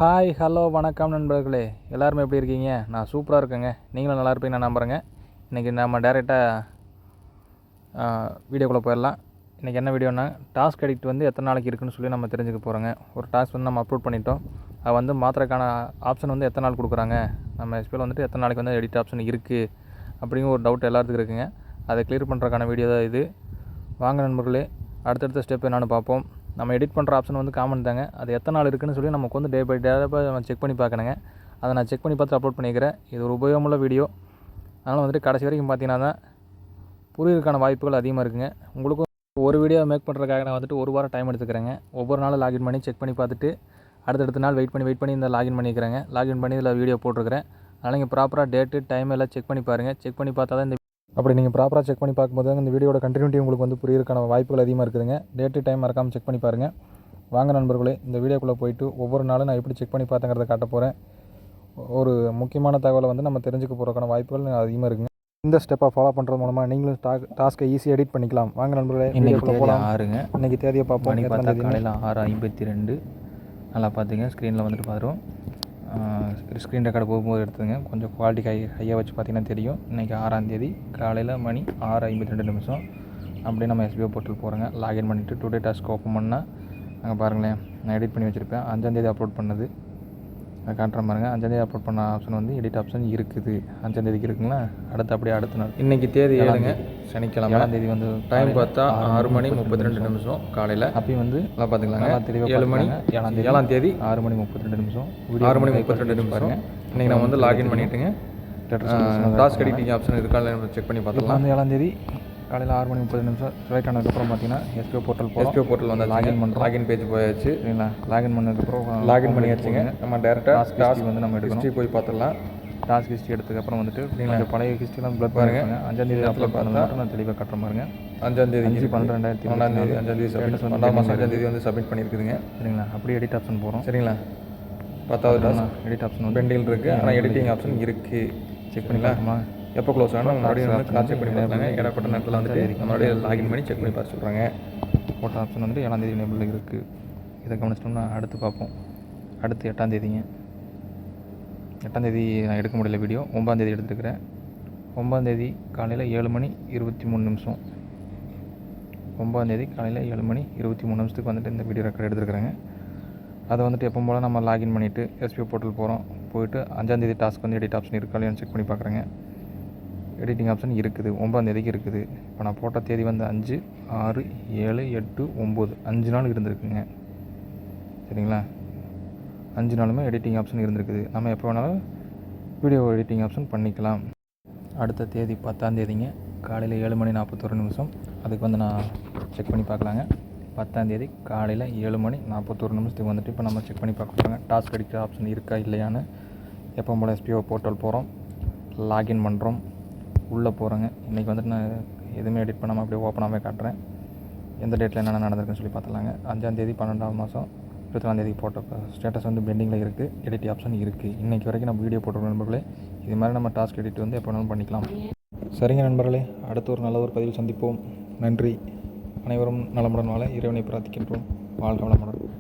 Hi hello வணக்கம் நண்பர்களே, எல்லாருமே எப்படி இருக்கீங்க? நான் சூப்பராக இருக்கேங்க. நீங்களும் நல்லா இருப்பீங்க நான் நம்புகிறேங்க. இன்றைக்கி நம்ம டேரெக்டாக வீடியோக்குள்ளே போயிடலாம். இன்றைக்கி என்ன வீடியோனா, டாஸ்க் எடிட் வந்து எத்தனை நாளைக்கு இருக்குன்னு சொல்லி நம்ம தெரிஞ்சுக்க போகிறோங்க. ஒரு டாஸ்க் வந்து நம்ம அப்லோட் பண்ணிட்டோம். அது வந்து மாத்திரக்கான ஆப்ஷன் வந்து எத்தனை நாள் கொடுக்குறாங்க, நம்ம எஸ்பியில் வந்துட்டு எத்தனை நாளைக்கு வந்து எடிட் ஆப்ஷன் இருக்குது அப்படிங்கிற ஒரு டவுட் எல்லாத்துக்கும் இருக்குங்க. அதை கிளியர் பண்ணுறதுக்கான வீடியோ தான் இது. வாங்க நண்பர்களே, அடுத்தடுத்த ஸ்டெப் என்னென்னு பார்ப்போம். நம்ம எடிட் பண்ணுற ஆப்ஷன் வந்து காமன் தாங்க. அது எத்தனை நாள் இருக்குதுன்னு சொல்லி நமக்கு வந்து டே பை டேவாக நம்ம செக் பண்ணி பார்க்கணுங்க. அதை நான் செக் பண்ணி பார்த்து அப்லோட் பண்ணிக்கிறேன். இது ஒரு உபயோகமுள்ள வீடியோ. அதனால் வந்துட்டு கடைசி வரைக்கும் பார்த்தீங்கன்னா தான் புரியுறதுக்கான வாய்ப்புகள் அதிகமாக இருக்குங்க. உங்களுக்கும் ஒரு வீடியோ மேக் பண்ணுறதுக்காக நான் வந்துட்டு ஒரு வாரம் டைம் எடுத்துக்கிறேங்க. ஒவ்வொரு நாளும் லாகின் பண்ணி செக் பண்ணி பார்த்துட்டு அடுத்தடுத்த நாள் வெயிட் பண்ணி இந்த லாகின் பண்ணிக்கிறேங்க. லாகின் பண்ணி இதில் வீடியோ போட்டிருக்கிறேன். அதனால் நீங்கள் ப்ராப்பராக டேட்டு டைம் எல்லாம் செக் பண்ணி பாருங்கள். செக் பண்ணி பார்த்தா தான் அப்படி நீங்கள் ப்ராப்பராக செக் பண்ணி பார்க்கும்போது இந்த வீடியோட கண்டினியூட்டி உங்களுக்கு வந்து புரியுறதுக்கான வாய்ப்புகள் அதிகமாக இருக்குதுங்க. டேட்டு டைம் மறக்காமல் செக் பண்ணி பாருங்கள். வாங்க நண்பர்களே, இந்த வீடியோக்குள்ளே போயிட்டு ஒவ்வொரு நாளும் நான் எப்படி செக் பண்ணி பார்த்தேங்கிறத காட்ட போகிறேன். ஒரு முக்கியமான தகவலை வந்து நம்ம தெரிஞ்சுக்க போகிறதுக்கான வாய்ப்புகள் அதிகமாக இருக்குங்க. இந்த ஸ்டெப்பை ஃபாலோ பண்ணுறது மூலமாக நீங்களும் டாஸ்க்கை ஈஸியாக எடிட் பண்ணிக்கலாம். வாங்க நண்பர்களே, வீடியோக்குள்ளே போகலாம். இன்றைக்கி தேதியை பார்ப்போம். காலையில் 6:52 நல்லா பார்த்துங்க. ஸ்க்ரீனில் வந்துட்டு பார்த்துருவோம். ஸ்க்ரீன் ரெக்கார்டு போகும்போது எடுத்துங்க. கொஞ்சம் குவாலிட்டி ஹையாக வச்சு பார்த்தீங்கன்னா தெரியும். இன்றைக்கி 6ஆம் தேதி காலையில் மணி 6:52 அப்படியே நம்ம எஸ்பிஓ போர்ட்டல் போகிறோங்க. லாகின் பண்ணிவிட்டு டுடே டாஸ்க் ஓப்பன் பண்ணால் அங்கே பாருங்களேன், நான் எடிட் பண்ணி வச்சுருப்பேன். 5ஆம் தேதி அப்லோட் பண்ணது அதை காட்டுற பாருங்க. 5ஆம் தேதி அப்லோட் பண்ண ஆப்ஷன் வந்து எடிட் ஆப்ஷன் இருக்குது. 5ஆம் தேதிக்கு இருக்குங்களா. அடுத்த நாள் இன்றைக்கி தேதி 7ங்க, சனிக்கிழமை. 7ஆம் தேதி வந்து டைம் பார்த்தா 6:32 காலையில். அப்பயும் வந்து நல்லா பார்த்துக்கலாங்க. 7 மணி 7ஆம் தேதி 6:32 6:32 பாருங்க. இன்றைக்கி நம்ம வந்து லாகின் பண்ணிவிட்டுங்க. டாஸ்க் எடிட்டிங் ஆப்ஷன் இருக்கால செக் பண்ணி பார்த்துக்கலாம். வந்து 7ஆம் தேதி காலையில் 6:30 செலக்ட் ஆனதுக்கப்புறம் பார்த்தீங்கன்னா எஸ்பிஓ போர்ட்டல் வந்து லாகின் பேஜ் போயாச்சு. சரிங்களா. லாகின் பண்ணதுக்கப்புறம் லாகின் பண்ணியாச்சுங்க. நம்ம டேரெக்டாக டாஸ்க் வந்து நம்ம ஹிஸ்ட்ரி போய் பார்த்துடலாம். டாஸ்க் ஹிஸ்ட்ரி எடுத்துக்கப்புறம் வந்துட்டு நீங்கள் பழைய ஹிஸ்ட்ரிலாம் ப்ளட் பாருங்க. 5ஆம் தேதி அப்லோட் பண்ணது மட்டும் நான் தெளிவாக கட்டுற பாருங்க. 5ஆம் தேதி 5/12/2024 5ஆம் தேதி சப்மிட் 5ஆம் தேதி வந்து சப்மிட் பண்ணியிருக்குதுங்க. சரிங்களா. அப்படியே எடிட் ஆப்ஷன் போகிறோம். சரிங்களா. 10வது டாஸ்க் எடிட் ஆப்ஷன் வந்து பெண்டில் இருக்குது. ஆனால் எடிட்டிங் ஆப்ஷன் இருக்குது. செக் பண்ணிக்கலாமா. எப்போ க்ளோஸ் ஆனால் மறுபடியும் வந்து கிராஸ் செக் பண்ணி பார்த்தாங்க. இடப்பட்ட நேரத்தில் வந்துட்டு மறுபடியும் லாகின் பண்ணி செக் பண்ணி பார்த்து சொல்கிறாங்க. போட்ட ஆப்ஷன் வந்து 7ஆம் தேதி எனேபிள் இருக்குது. இதை கவனிச்சிட்டோம்னா அடுத்து பார்ப்போம். அடுத்து 8ஆம் தேதிங்க. 8ஆம் தேதி நான் எடுக்க முடியல வீடியோ. 9ஆம் தேதி எடுத்துருக்கிறேன். 9ஆம் தேதி காலையில் 7:23 9ஆம் தேதி காலையில் 7:23 வந்துட்டு இந்த வீடியோ ரெக்கார்ட் எடுத்துருக்குறேங்க. அதை வந்துட்டு எப்போ போல் நம்ம லாகின் பண்ணிவிட்டு எஸ்பிஓ போர்ட்டல் போகிறோம். போயிட்டு 5ஆம் தேதி டாஸ்க் வந்து எடிட் ஆப்ஷன் இருக்கா இல்லையான்னு செக் பண்ணி பார்க்குறேங்க. எடிட்டிங் ஆப்ஷன் இருக்குது. 9ஆம் தேதிக்கு இருக்குது. இப்போ நான் போட்ட தேதி வந்து 5, 6, 7, 8, 9 5 நாள் இருந்திருக்குங்க. சரிங்களா. 5 நாளுமே எடிட்டிங் ஆப்ஷன் இருந்திருக்குது. நம்ம எப்போ வேணாலும் வீடியோ எடிட்டிங் ஆப்ஷன் பண்ணிக்கலாம். அடுத்த தேதி 10ஆம் தேதிங்க காலையில் 7:41 அதுக்கு வந்து நான் செக் பண்ணி பார்க்கலாங்க. 10ஆம் தேதி காலையில் 7:41 வந்துட்டு இப்போ நம்ம செக் பண்ணி பார்க்க போகிறோங்க. டாஸ்க் எடிட் ஆப்ஷன் இருக்கா இல்லையான்னு. எப்போ போல் எஸ்பிஓ போர்ட்டல் போகிறோம். லாகின் பண்ணுறோம். உள்ளே போகிறேங்க. இன்றைக்கி வந்துட்டு நான் எதுவுமே எடிட் பண்ணாமல் அப்படியே ஓப்பனாகவே காட்டுறேன். எந்த டேட்டில் என்னென்ன நடந்திருக்குன்னு சொல்லி பார்த்துலாங்க. 5ஆம் தேதி 12ஆம் மாதம் 24ஆம் தேதி போட்ட ஸ்டேட்டஸ் வந்து பெண்டிங்கில் இருக்குது. எடிட் ஆப்ஷன் இருக்குது. இன்றைக்கி வரைக்கும் நம்ம வீடியோ போட்டுருக்கோம் நண்பர்களே. இது மாதிரி நம்ம டாஸ்க் எடிட் வந்து எப்போ வேணாலும் பண்ணிக்கலாம். சரிங்க நண்பர்களே, அடுத்த ஒரு நல்ல ஒரு பதிவில் சந்திப்போம். நன்றி. அனைவரும் நலமுடன் வாழ இறைவனை பிரார்த்திக்கின்றோம். வாழ்க வளமுடன்.